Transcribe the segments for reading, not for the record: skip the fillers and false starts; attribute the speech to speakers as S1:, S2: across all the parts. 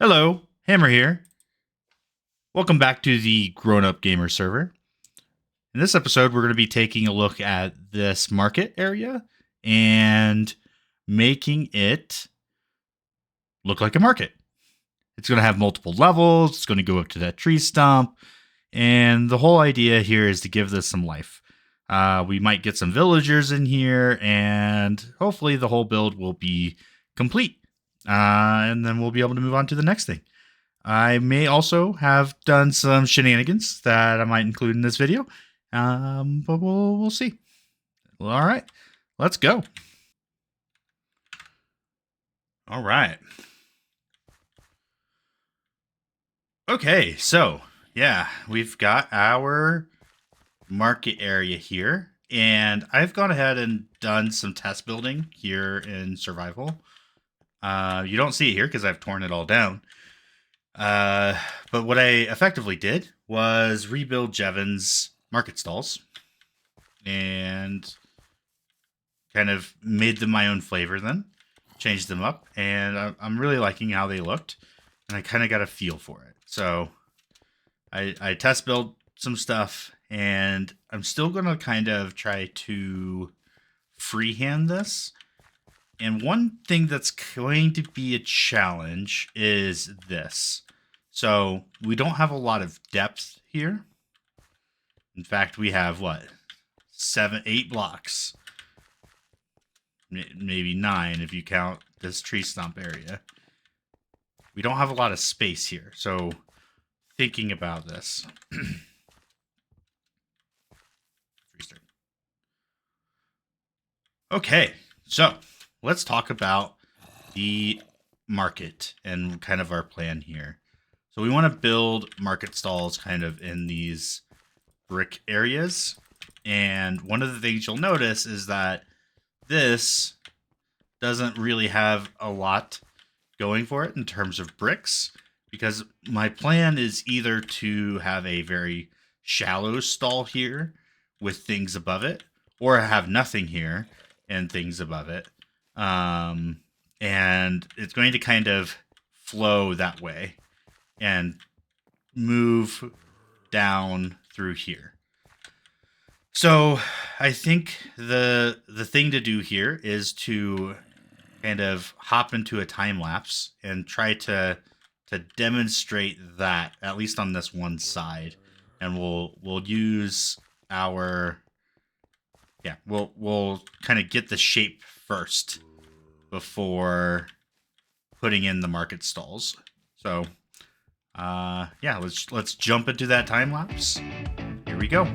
S1: Hello, Hammer here. Welcome back to the Grown Up Gamer server. In this episode, we're going to be taking a look at this market area and making it look like a market. It's going to have multiple levels, it's going to go up to that tree stump, and the whole idea here is to give this some life. We might get some villagers in here, and hopefully the whole build will be complete. And then we'll be able to move on to the next thing. I may also have done some shenanigans that I might include in this video, but we'll see. Well, all right, let's go. All right. Okay, so yeah, we've got our market area here, and I've gone ahead and done some test building here in survival. You don't see it here because I've torn it all down. But what I effectively did was rebuild Jevon's market stalls and kind of made them my own flavor then, changed them up, and I'm really liking how they looked, and I kind of got a feel for it. So I test build some stuff, and I'm still going to kind of try to freehand this. And one thing that's going to be a challenge is this. So we don't have a lot of depth here. In fact, we have what? 7, 8 blocks. Maybe 9 if you count this tree stump area. We don't have a lot of space here. So thinking about this. Restart. Okay, so let's talk about the market and kind of our plan here. So we want to build market stalls kind of in these brick areas. And one of the things you'll notice is that this doesn't really have a lot going for it in terms of bricks, because my plan is either to have a very shallow stall here with things above it, or have nothing here and things above it. And it's going to kind of flow that way and move down through here. So I think the thing to do here is to kind of hop into a time lapse and try to demonstrate that, at least on this one side. And we'll use our we'll kind of get the shape first before putting in the market stalls. So yeah, let's jump into that time lapse. Here we go.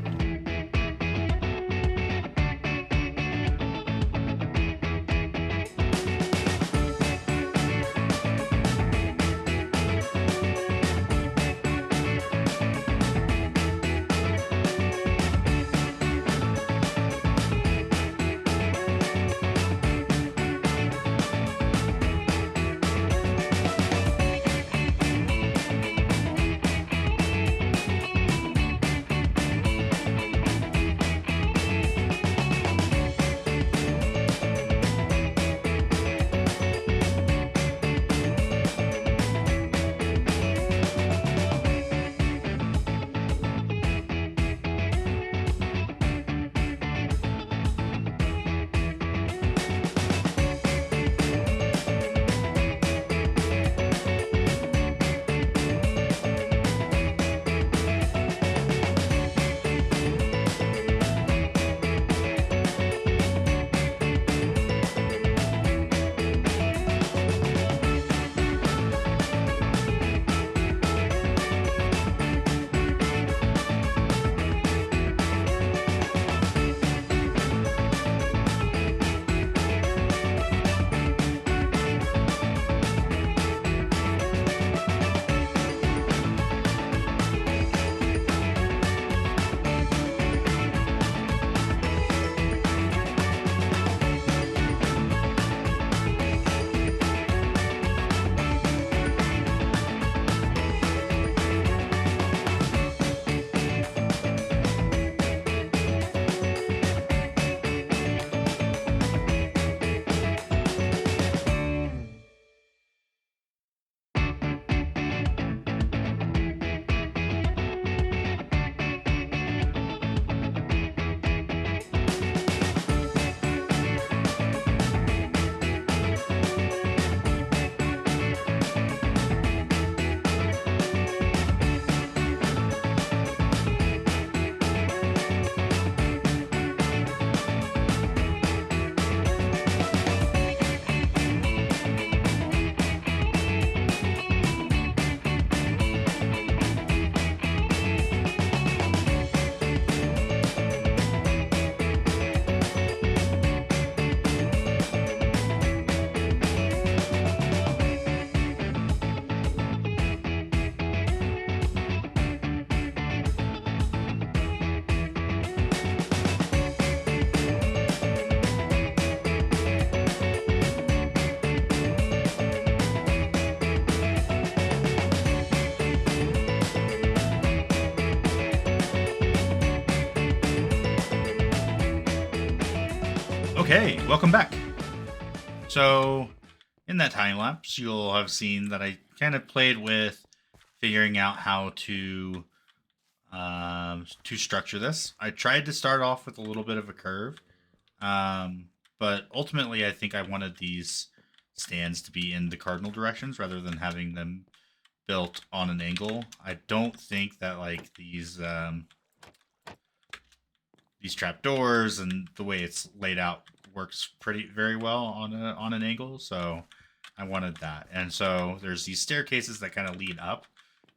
S1: Okay, welcome back. So, in that time lapse, you'll have seen that I kind of played with figuring out how to structure this. I tried to start off with a little bit of a curve, but ultimately, I think I wanted these stands to be in the cardinal directions rather than having them built on an angle. I don't think that like these trapdoors and the way it's laid out works pretty very well on an angle. So I wanted that, and so there's these staircases that kind of lead up.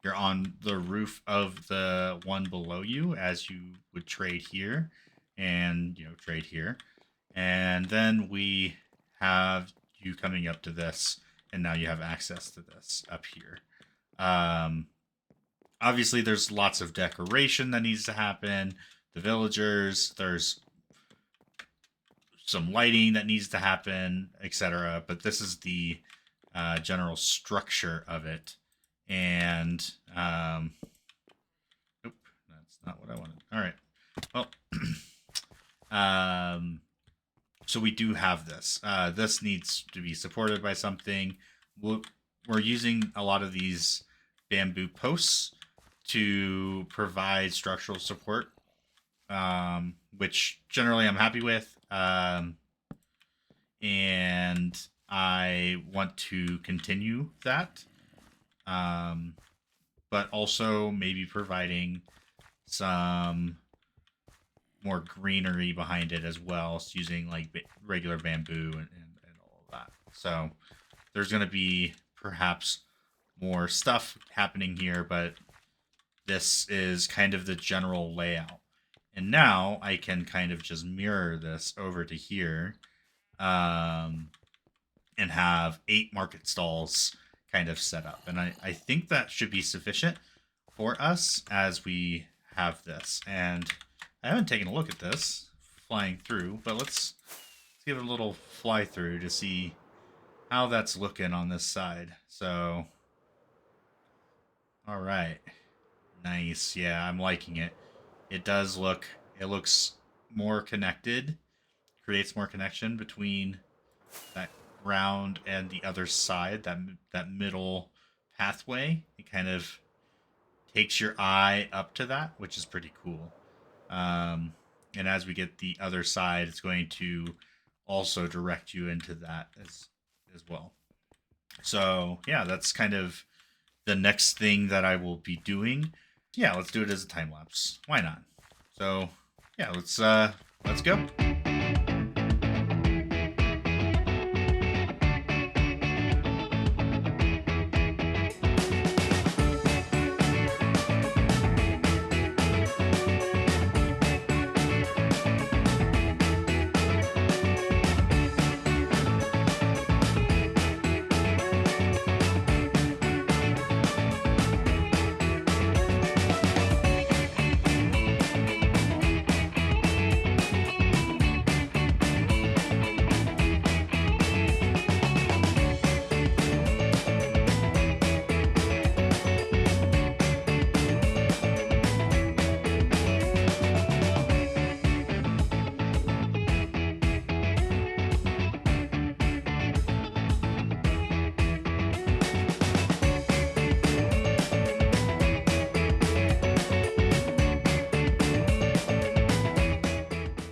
S1: You're on the roof of the one below you, as you would trade here, and trade here, and then we have you coming up to this, and now you have access to this up here. Um, Obviously, there's lots of decoration that needs to happen. The villagers, there's some lighting that needs to happen, etc. But this is the general structure of it. And nope, that's not what I wanted. All right. Well, so we do have this. This needs to be supported by something. We're using a lot of these bamboo posts to provide structural support, which generally I'm happy with. And I want to continue that. But also maybe providing some more greenery behind it as well, so using like regular bamboo and all of that. So there's going to be perhaps more stuff happening here, but this is kind of the general layout. And now I can kind of just mirror this over to here, and have 8 market stalls kind of set up. And I think that should be sufficient for us as we have this. And I haven't taken a look at this flying through, but let's give it a little fly through to see how that's looking on this side. So, all right. Nice. Yeah, I'm liking it. It looks more connected, creates more connection between that ground and the other side, that middle pathway. It kind of takes your eye up to that, which is pretty cool. And as we get the other side, it's going to also direct you into that as well. So yeah, that's kind of the next thing that I will be doing. Yeah, let's do it as a time lapse. Why not? So yeah, let's go.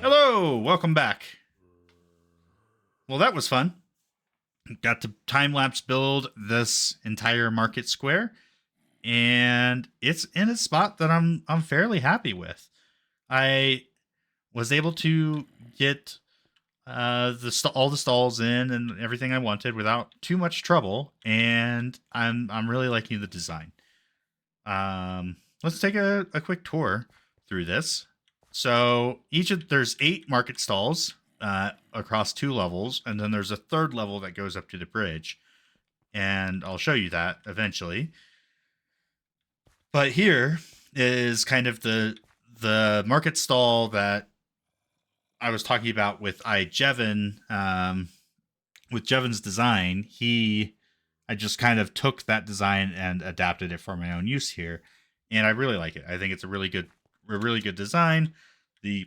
S1: Hello, welcome back. Well, that was fun. Got to time lapse build this entire market square, and it's in a spot that I'm fairly happy with. I was able to get all the stalls in and everything I wanted without too much trouble, and I'm really liking the design. Let's take a quick tour through this. So there's 8 market stalls across 2 levels, and then there's a third level that goes up to the bridge, and I'll show you that eventually. But here is kind of the market stall that I was talking about with Jevin. With Jevin's design, I just kind of took that design and adapted it for my own use here, and I really like it. I think it's a really good design. The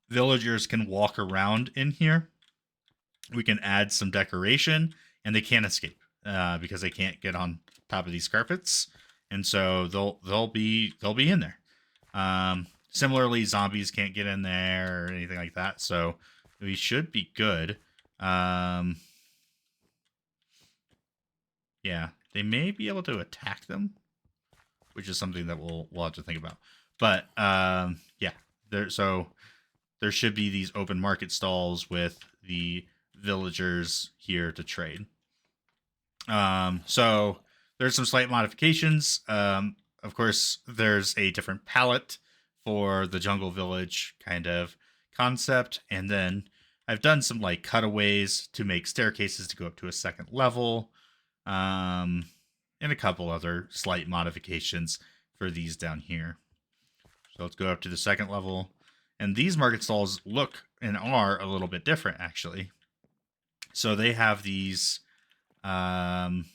S1: villagers can walk around in here. We can add some decoration, and they can't escape because they can't get on top of these carpets, and so they'll be in there. Similarly, zombies can't get in there or anything like that, so we should be good. Um, yeah, they may be able to attack them, which is something that we'll have to think about. But yeah, there should be these open market stalls with the villagers here to trade. So there's some slight modifications. Of course, there's a different palette for the jungle village kind of concept, and then I've done some like cutaways to make staircases to go up to a second level, um, and a couple other slight modifications for these down here. So let's go up to the second level, and these market stalls look and are a little bit different actually. So they have these um,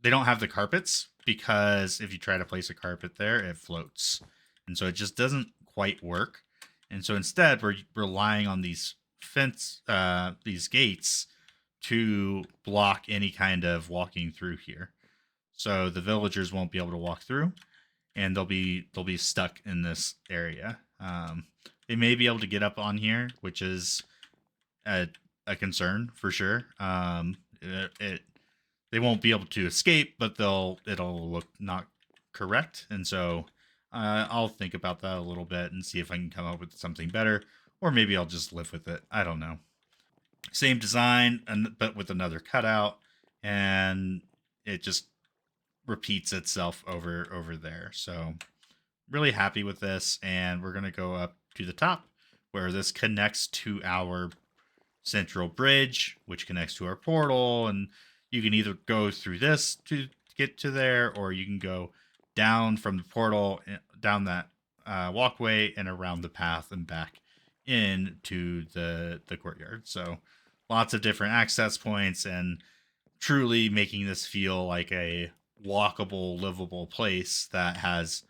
S1: they don't have the carpets because if you try to place a carpet there, it floats. And so it just doesn't quite work. And so instead, we're relying on these gates to block any kind of walking through here. So the villagers won't be able to walk through, and they'll be stuck in this area. They may be able to get up on here, which is a, a concern for sure. It they won't be able to escape, but it'll look not correct, and so I'll think about that a little bit and see if I can come up with something better, or maybe I'll just live with it. I don't know. Same design, but with another cutout, and it just repeats itself over there. So really happy with this, and we're gonna go up to the top where this connects to our central bridge, which connects to our portal, and you can either go through this to get to there, or you can go down from the portal, down that walkway, and around the path and back into the courtyard. So lots of different access points, and truly making this feel like a walkable, livable place that has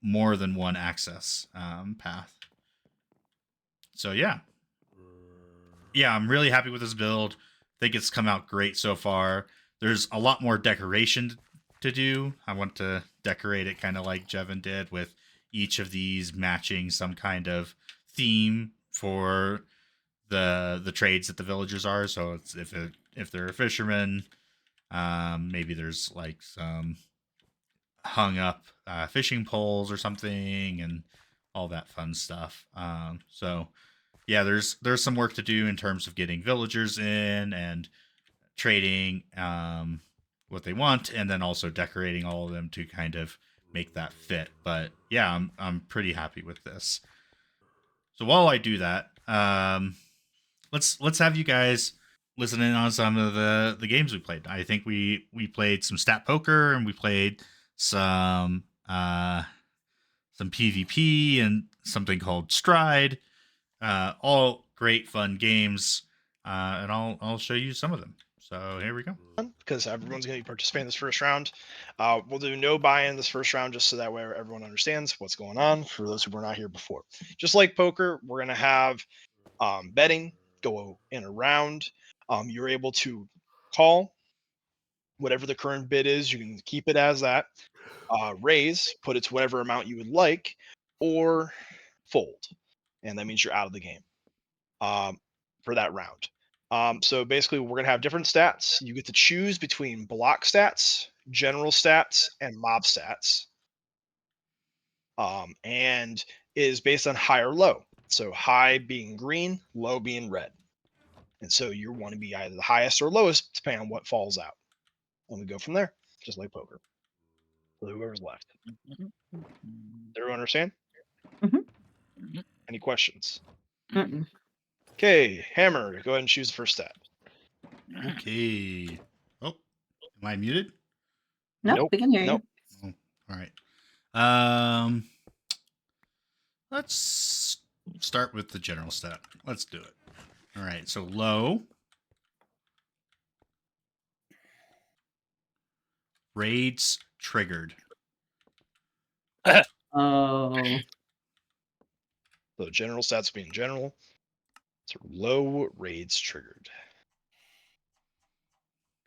S1: more than one access path. So yeah, I'm really happy with this build. I think it's come out great so far. There's a lot more decoration to do. I want to decorate it kind of like Jevin did, with each of these matching some kind of theme for the trades that the villagers are. So it's if they're a fisherman, maybe there's like some hung up fishing poles or something, and all that fun stuff. So yeah, there's some work to do in terms of getting villagers in and trading what they want, and then also decorating all of them to kind of make that fit. But yeah, I'm pretty happy with this. So while I do that, let's have you guys listen in on some of the games we played. I think we played some stat poker, and we played some some PvP and something called Stride. All great fun games, and I'll show you some of them. So here we go.
S2: Because everyone's going to be participating in this first round. We'll do no buy-in this first round, just so that way everyone understands what's going on for those who were not here before. Just like poker, we're going to have betting go in a round. You're able to call whatever the current bid is. You can keep it as that. Raise, put it to whatever amount you would like, or fold, and that means you're out of the game for that round. So basically, we're gonna have different stats. You get to choose between block stats, general stats, and mob stats, and is based on high or low. So high being green, low being red, and so you want to be either the highest or lowest depending on what falls out. And we go from there, just like poker. So whoever's left.
S3: Mhm.
S2: Does everyone understand?
S3: Mhm.
S2: Any questions?
S3: Mm-mm.
S2: Okay, Hammer, go ahead and choose the first stat.
S1: Okay. Oh, am I muted?
S3: Nope,
S2: Nope.
S3: we can hear
S2: Nope.
S1: Oh, all right. Um, let's start with the general stat. Let's do it. All right. So low, raids triggered.
S3: Oh,
S2: So general stats being general. So low raids triggered.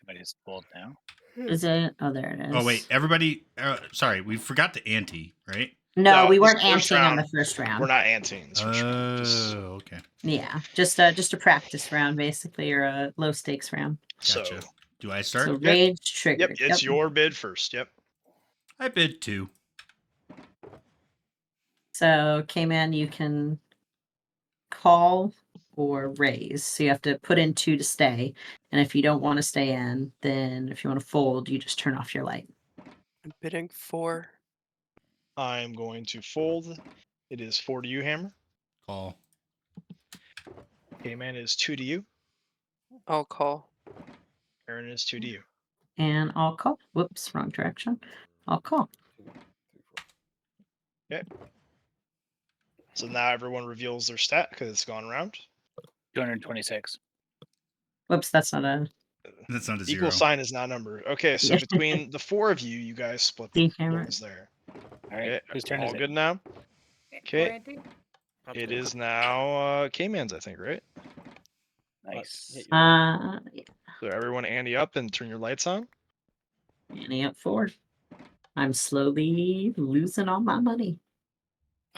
S4: Everybody's pulled now.
S3: Is it? Oh, there it is.
S1: Oh wait, everybody. Sorry, we forgot the ante, right?
S3: No, we
S2: this
S3: weren't
S2: first
S3: anting on the
S2: round,
S3: first round.
S2: We're not anting this first round. Just,
S1: Okay.
S3: Yeah, just a practice round, basically, or a low stakes round.
S1: Gotcha.
S2: so,
S1: Do I start?
S3: So rage triggered.
S2: yep, it's your bid first. Yep.
S1: I bid 2.
S3: So K-Man, you can call or raise. So you have to put in 2 to stay. And if you don't want to stay in, then if you want to fold, you just turn off your light.
S5: I'm bidding 4.
S2: I'm going to fold. It is 4 to you, Hammer.
S1: Call.
S2: K-Man is 2 to you.
S5: I'll call.
S2: Aaron is 2 to you.
S3: And I'll call. Whoops, wrong direction. I'll call.
S2: So now everyone reveals their stat because it's gone around.
S4: 226.
S3: Whoops, that's not a
S1: That's not a
S2: Equal
S1: 0.
S2: sign is not a number. Okay, so
S3: Yeah.
S2: between the 4 of you, you guys split the
S3: D hammer.
S2: points there.
S4: All right.
S2: Okay,
S4: Whose turn
S2: all
S4: is it?
S2: good now? Okay.
S6: Orienting.
S2: It is now K-Man's, I think, right?
S4: Nice.
S3: Yeah,
S2: So everyone ante up and turn your lights on.
S3: Annie up 4. I'm slowly losing all my money.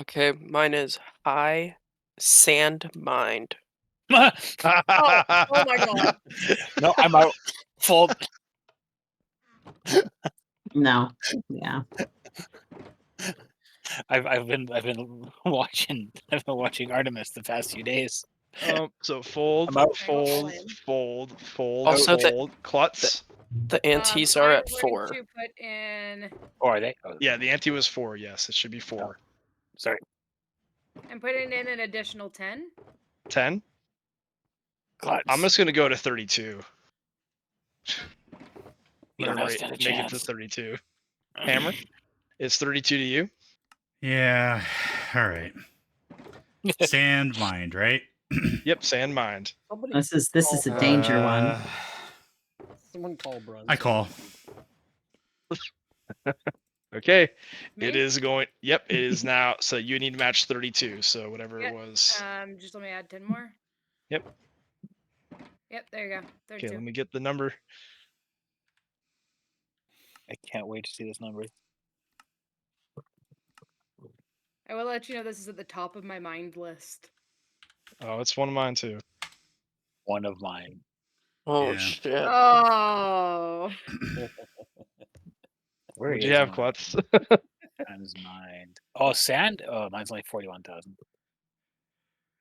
S5: Okay, mine is high sand mind.
S6: Oh my God.
S4: No, I'm out. Full.
S3: No. Yeah.
S4: I've been watching Artemis the past few days.
S2: So fold,
S4: I'm out.
S2: fold,
S6: Fine.
S2: fold, fold,
S5: Also, the-
S2: fold, klutz.
S5: The antes are
S6: I'm
S5: at
S6: going
S5: 4.
S6: to put in.
S4: Or are they? Oh,
S2: Yeah, the ante was 4. Yes, it should be 4.
S4: sorry.
S6: I'm putting in an additional 10.
S2: 10.
S4: Klutz.
S2: I'm just gonna go to 32.
S4: You don't
S2: Gonna
S4: stand a
S2: make it to
S4: chance.
S2: 32. Hammer, it's 32 to you.
S1: Yeah. All right. Sand mind, right?
S2: Yep, sand mind.
S3: This is a danger one.
S7: Someone call Brun.
S1: I call.
S2: Okay,
S6: Me?
S2: it is going. Yep, it is now. So you need to match 32. So whatever
S6: Yeah,
S2: it was.
S6: Just let me add 10 more.
S2: Yep.
S6: Yep, there you go. 32.
S2: Okay, let me get the number.
S4: I can't wait to see this number.
S6: I will let you know this is at the top of my mind list.
S2: Oh, it's one of mine too.
S4: One of mine.
S5: Oh
S1: Yeah.
S5: shit.
S6: Oh.
S4: Where
S2: What'd
S4: is
S2: you have,
S4: mine?
S2: Klutz?
S4: Times mind. Oh, sand. Oh, mine's like 41,000.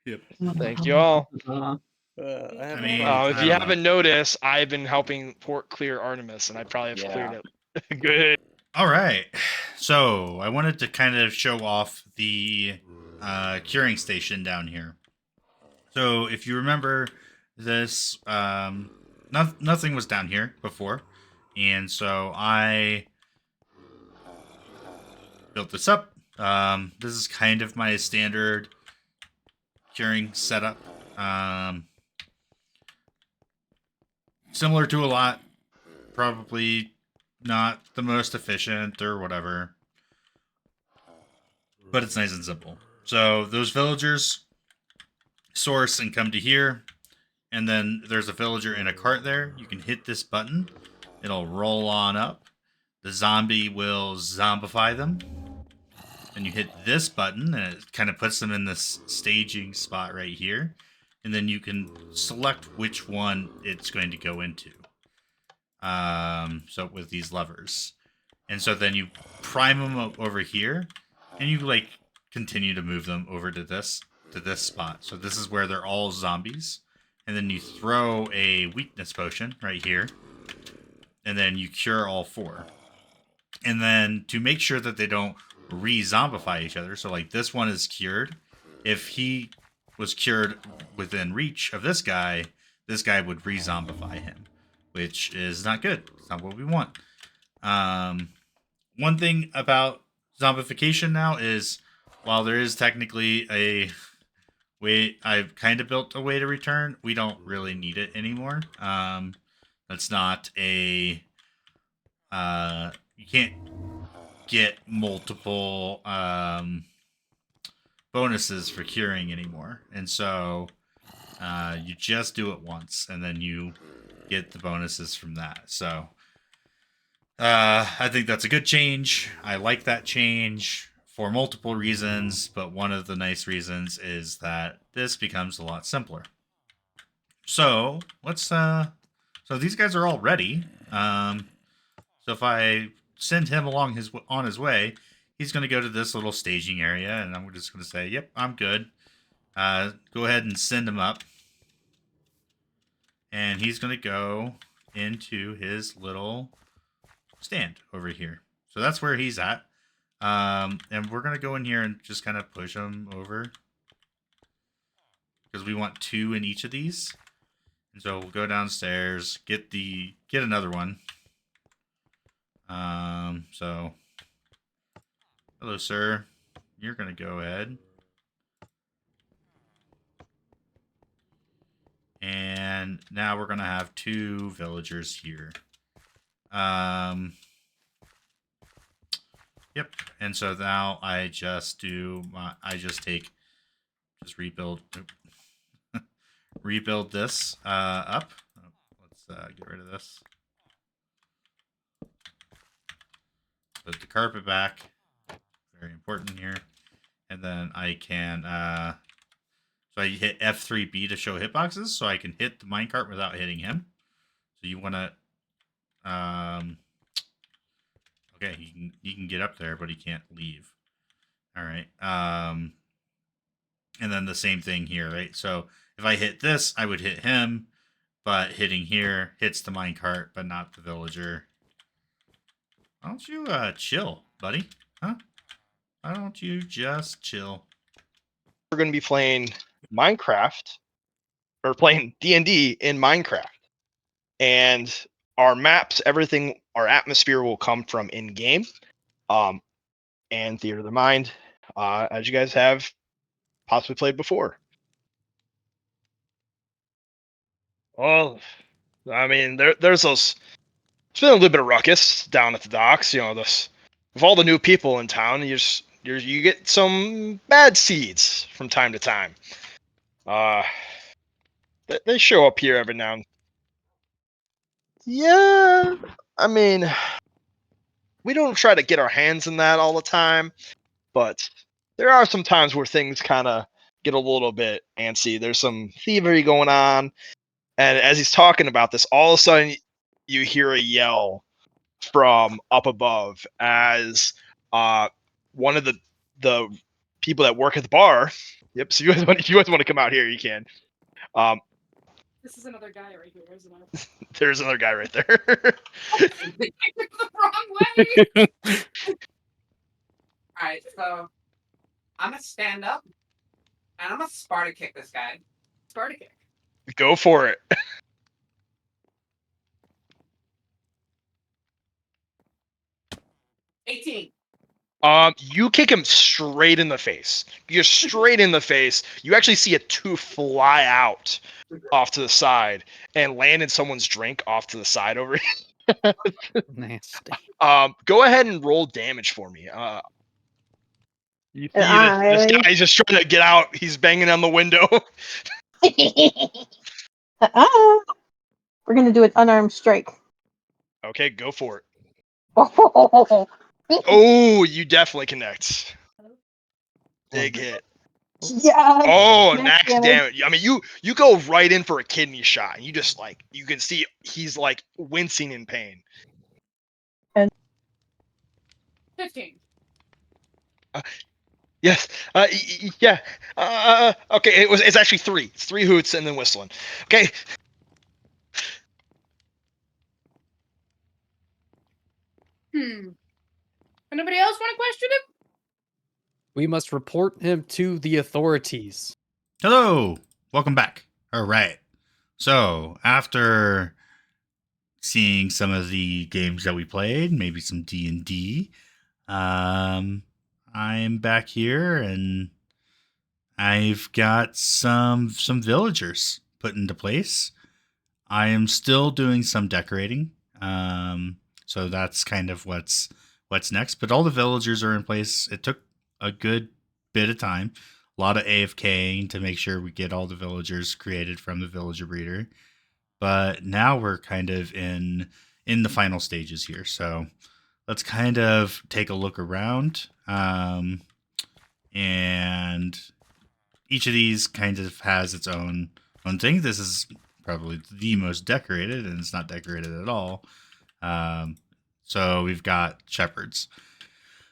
S1: Yep.
S2: Thank you all.
S7: I have
S1: I mean,
S2: If
S1: I
S2: you
S1: don't know.
S2: haven't noticed, I've been helping port clear Artemis, and I probably have cleared it. Good.
S1: All right. So I wanted to kind of show off the curing station down here. So if you remember this, nothing was down here before. And so I built this up. This is kind of my standard curing setup. Similar to a lot, probably not the most efficient or whatever, but it's nice and simple. So those villagers source and come to here, and then there's a villager in a cart there. You can hit this button, it'll roll on up. The zombie will zombify them. And you hit this button, and it kind of puts them in this staging spot right here. And then you can select which one it's going to go into. So with these levers. And so then you prime them up over here, and you like continue to move them over to this spot. So this is where they're all zombies. And then you throw a weakness potion right here. And then you cure all 4. And then to make sure that they don't re-zombify each other, so like this one is cured. If he was cured within reach of this guy would re-zombify him, which is not good. It's not what we want. One thing about zombification now is, while there is technically a way, I've kind of built a way to return, we don't really need it anymore. That's not a you can't get multiple bonuses for curing anymore, and so you just do it once, and then you get the bonuses from that. So I think that's a good change. I like that change for multiple reasons, but one of the nice reasons is that this becomes a lot simpler. So let's so these guys are all ready. So if I send him along on his way, he's going to go to this little staging area, and I'm just going to say, "Yep, I'm good." Go ahead and send him up, and he's going to go into his little stand over here. So that's where he's at. And we're going to go in here and just kind of push him over because we want 2 in each of these. And so we'll go downstairs, get another one. So hello, sir. You're going to go ahead. And now we're going to have 2 villagers here. Yep. And so now I just rebuild rebuild this up. Let's get rid of this. Put the carpet back. Very important here. And then I can so I hit F3B to show hitboxes, so I can hit the minecart without hitting him. So you want to okay, he can get up there, but he can't leave. All right. And then the same thing here, right? So if I hit this, I would hit him, but hitting here hits the minecart, but not the villager. Why don't you chill, buddy? Huh? Why don't you just chill?
S2: We're going to be playing Minecraft, or playing D&D in Minecraft. And our maps, everything, our atmosphere will come from in-game. And Theater of the Mind, as you guys have possibly played before. Well, I mean, there's those. It's been a little bit of ruckus down at the docks. You know, this with all the new people in town, you get some bad seeds from time to time. They show up here every now and. Yeah, I mean, we don't try to get our hands in that all the time, but there are some times where things kind of get a little bit antsy. There's some thievery going on, and as he's talking about this, all of a sudden you hear a yell from up above as one of the people that work at the bar. Yep. So if you guys want to come out here, you can.
S6: This is another guy right here, isn't it?
S2: There's another guy right there.
S6: The wrong way.
S8: Alright, so I'm gonna stand up and I'm gonna Sparta kick this guy.
S6: Sparta kick.
S2: Go for it.
S8: 18.
S2: You kick him straight in the face. You're straight in the face. You actually see a tooth fly out off to the side and land in someone's drink off to the side over here.
S7: Nasty.
S2: Go ahead and roll damage for me. You see this
S9: really?
S2: guy, he's just trying to get out. He's banging on the window.
S9: We're gonna do an unarmed strike.
S2: Okay, go for it.
S9: Oh,
S2: Oh, you definitely connect. Big hit.
S9: yeah.
S2: Oh,
S9: max
S2: max
S9: damage.
S2: damage. I mean, you go right in for a kidney shot, and you just like you can see he's like wincing in pain.
S6: 15.
S2: Yes. Yeah. Okay. It's actually 3. It's 3 hoots and then whistling. Okay.
S6: Anybody else want to question him?
S7: We must report him to the authorities.
S1: Hello, welcome back. All right. So after seeing some of the games that we played, maybe some D&D, I'm back here and I've got some villagers put into place. I am still doing some decorating. So that's kind of what's next. But all the villagers are in place. It took a good bit of time. a lot of AFKing to make sure we get all the villagers created from the villager breeder. But now we're kind of in the final stages here. So let's kind of take a look around. And each of these kind of has its own thing. This is probably the most decorated, and it's not decorated at all. So we've got shepherds.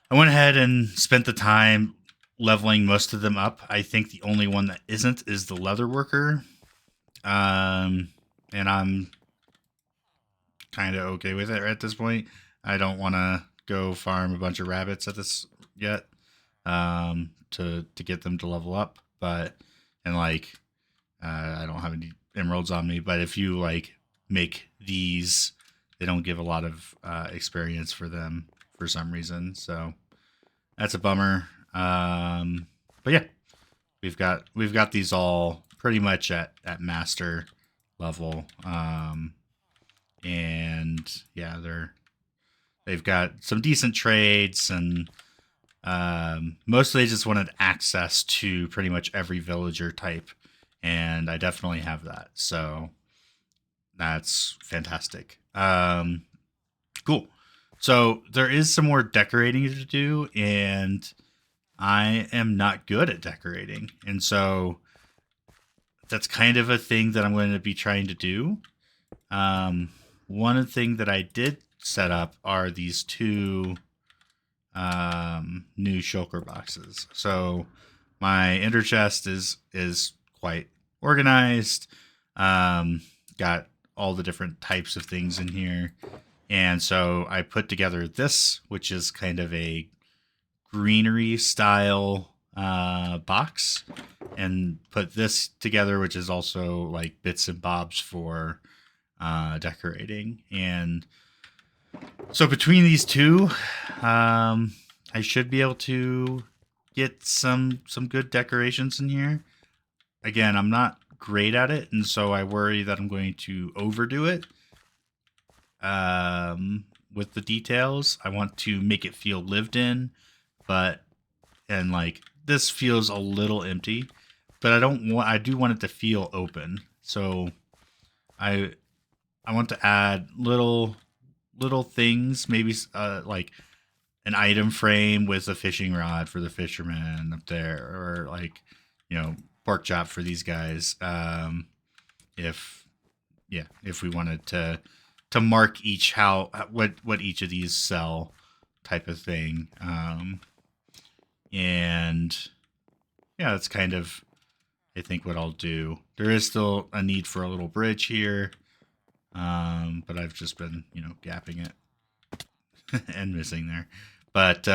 S1: I went ahead and spent the time leveling most of them up. I think the only one that isn't is the leather worker. And I'm kind of okay with it at this point. I don't want to go farm a bunch of rabbits at this yet to get them to level up. But, and like, I don't have any emeralds on me, but if you like make these, they don't give a lot of experience for them for some reason. So that's a bummer. But yeah, we've got these all pretty much at master level. And yeah, they've got some decent trades, and mostly just wanted access to pretty much every villager type, and I definitely have that. So that's fantastic. Cool. So there is some more decorating to do, and I am not good at decorating. And so that's kind of a thing that I'm going to be trying to do. One thing that I did set up are these two new shulker boxes. So my ender chest is quite organized. Got all the different types of things in here. And so I put together this, which is kind of a greenery style box, and put this together, which is also like bits and bobs for decorating. And so between these two, I should be able to get some good decorations in here. Again, I'm not great at it, and so I worry that I'm going to overdo it with the details. I want to make it feel lived in, and like this feels a little empty, but I do want it to feel open. So I want to add little things, maybe like an item frame with a fishing rod for the fishermen up there, or like, pork chop for these guys. If we wanted to mark each what each of these sell, type of thing. And yeah, that's kind of, I think, what I'll do. There is still a need for a little bridge here, but I've just been gapping it and missing there. But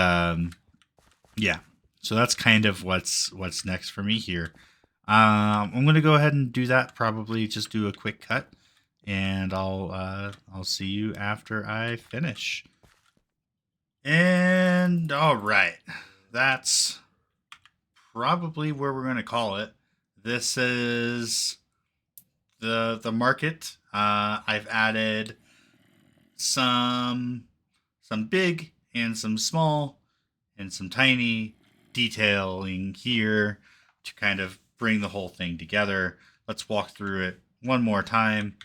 S1: yeah, so that's kind of what's next for me here. I'm gonna go ahead and do that. Probably just do a quick cut, and I'll see you after I finish. And all right, that's probably where we're gonna call it. This is the market. I've added some big and some small and some tiny detailing here to kind of bring the whole thing together. Let's walk through it one more time.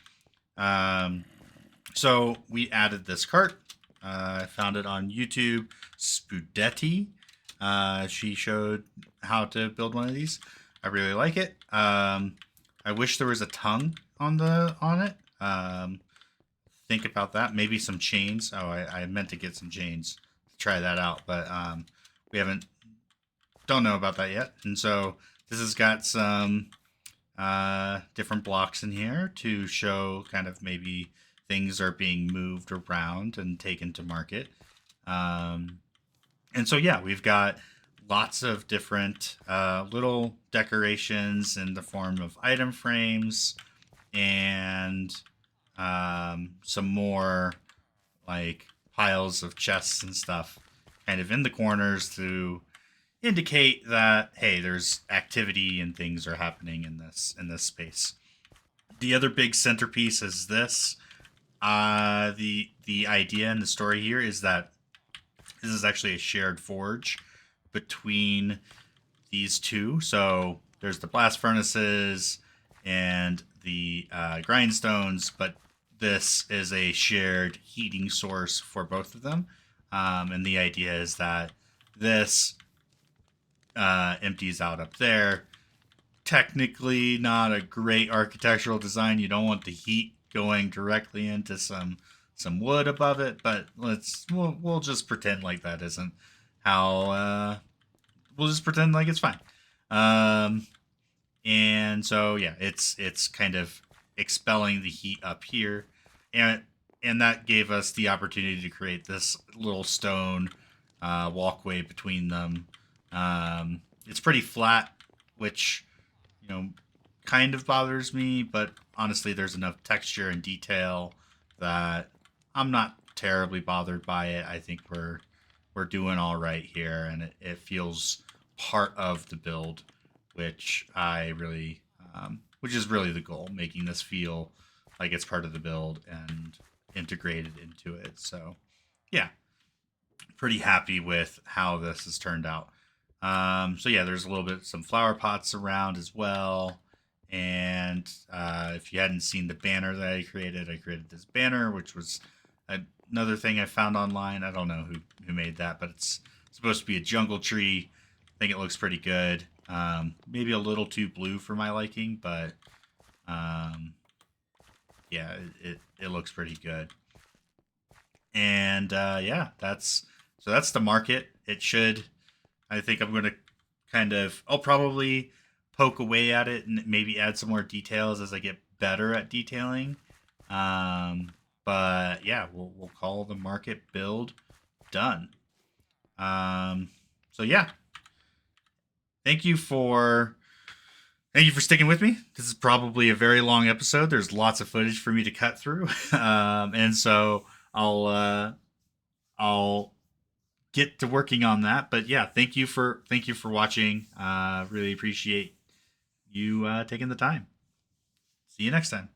S1: So we added this cart. I found it on YouTube. Spudetti. She showed how to build one of these. I really like it. I wish there was a tongue on it. Think about that. Maybe some chains. Oh, I meant to get some chains to try that out, but we don't know about that yet. And so this has got some different blocks in here to show kind of maybe things are being moved around and taken to market. And so yeah, we've got lots of different little decorations in the form of item frames, and some more like piles of chests and stuff kind of in the corners to indicate that, hey, there's activity and things are happening in this space. The other big centerpiece is this. The idea and the story here is that this is actually a shared forge between these two. So there's the blast furnaces and the grindstones, but this is a shared heating source for both of them. And the idea is that this empties out up there. Technically not a great architectural design. You don't want the heat going directly into some wood above it, but we'll just pretend like that isn't how we'll just pretend like it's fine. And so yeah, it's kind of expelling the heat up here, and that gave us the opportunity to create this little stone walkway between them. It's pretty flat, which kind of bothers me, but honestly, there's enough texture and detail that I'm not terribly bothered by it. I think we're doing all right here, and it feels part of the build, which I really, which is really the goal, making this feel like it's part of the build and integrated into it. So, yeah, pretty happy with how this has turned out. So yeah, there's a little bit some flower pots around as well. And if you hadn't seen the banner that I created this banner, which was another thing I found online. I don't know who made that, but it's supposed to be a jungle tree. I think it looks pretty good. Maybe a little too blue for my liking, but yeah, it looks pretty good. And yeah, that's the market. It should. I think I'm going to I'll probably poke away at it and maybe add some more details as I get better at detailing. But yeah, we'll call the market build done. So yeah, thank you for sticking with me. This is probably a very long episode. There's lots of footage for me to cut through, and so I'll get to working on that. But yeah, thank you for watching. Really appreciate you taking the time. See you next time.